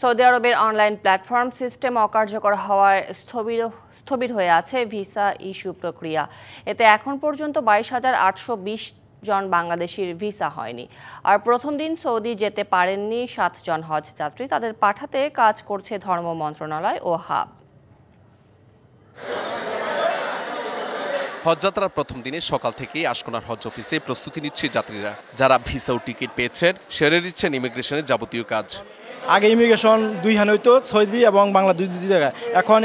Saudi আরবের online platform system অকার্যকর হওয়ায় স্থবির হয়ে আছে ভিসা ইস্যু প্রক্রিয়া। এতে এখন পর্যন্ত 22,820 জন বাংলাদেশির ভিসা হয়নি। আর প্রথম দিন সৌদি যেতে পারেননি 7 জন হজ যাত্রী। তাদের পাঠাতে কাজ করছে ধর্ম মন্ত্রণালয় ও হাব। হজযাত্রার প্রথম দিনে সকাল থেকেই আশকোনার হজ অফিসে প্রস্তুতি নিচ্ছে যাত্রীরা। যারা ভিসা ও টিকিট পেয়েছেন সেরে দিচ্ছেন ইমিগ্রেশনের যাবতীয় কাজ। আগে ইমিগ্রেশন দুইখানে হইতো, সৌদি এবং বাংলা দুই জায়গায়, এখন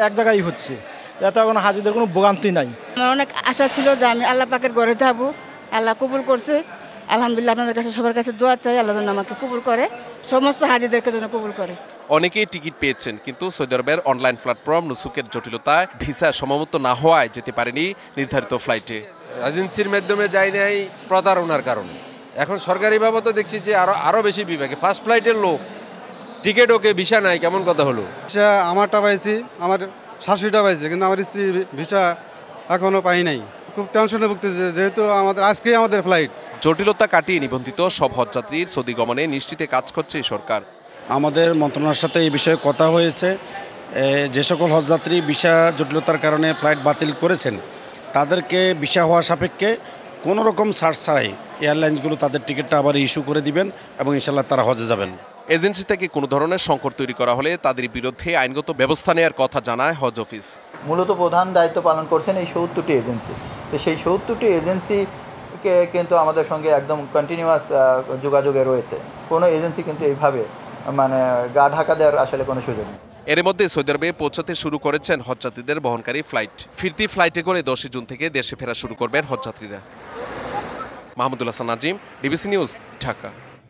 এক জায়গায় হচ্ছে। এতে এখন হাজিদের কোনো ভোগান্তি নাই। আমার অনেক আশা ছিল যে আমি আল্লাহ পাকের ঘরে যাব, আল্লাহ কবুল করছে। আলহামদুলিল্লাহ, আপনাদের কাছে সবার কাছে দোয়া চাই আল্লাহ যেন আমাকে কবুল করে, সমস্ত হাজিদেরকে যেন কবুল করে। অনেকেই টিকিট পেয়েছেন, কিন্তু সৌদি আরবের অনলাইন প্ল্যাটফর্ম নুসুকের জটিলতায় ভিসা সময়মতো না হওয়ায় যেতে পারেনি নির্ধারিত ফ্লাইটে। এজেন্সির মাধ্যমে যাই নাই প্রতারণার কারণে। এখন সরকারিভাবে তো দেখছি যে আরো বেশি বিভাগে ফার্স্ট ফ্লাইটের লোক টিকিট ওকে ভিসা নাই, কেমন কথা হলো? আমারটা পাইছি, আমার শাশুড়িটা পাইছে, কিন্তু আমার স্ত্রী ভিসা এখনো পাই নাই। খুব টেনশনে ভুগতেছে, যেহেতু আজকেই আমাদের ফ্লাইট। জটিলতা কাটিয়ে নিবন্ধিত সব হজযাত্রীর সৌদি গমনে নিশ্চিতে কাজ করছে সরকার। আমাদের মন্ত্রণালয়ের সাথে এই বিষয়ে কথা হয়েছে। যে সকল হজযাত্রী ভিসা জটিলতার কারণে ফ্লাইট বাতিল করেছেন তাদেরকে ভিসা হওয়া সাপেক্ষে কোনো রকম ছাড় ছাড়াই এয়ারলাইন্সগুলো তাদের টিকিটটা আবার ইস্যু করে দিবেন এবং ইনশাল্লাহ তারা হজে যাবেন। এজেন্সি থেকে কোনো ধরনের সংকট তৈরি করা হলে তাদের বিরুদ্ধে আইনগত ব্যবস্থা নেওয়ার কথা জানায় হজ অফিস। মূলত প্রধান দায়িত্ব পালন করছেন এই 70টি এজেন্সি। তো সেই 70টি এজেন্সিকে কিন্তু আমাদের সঙ্গে একদম কন্টিনিউয়াস যোগাযোগে রয়েছে। কোনো এজেন্সি কিন্তু এইভাবে গা ঢাকা দেওয়ার আসলে কোনো সুযোগ নেই। এর মধ্যে সৌদি আরবে পৌঁছাতে শুরু করেছেন হজযাত্রীদের বহনকারী ফ্লাইট। ফিরতি ফ্লাইটে করে 10 জুন থেকে দেশে ফেরা শুরু করবেন হজযাত্রীরা। Mahmudul Hasan Nazim, DBC news, Dhaka.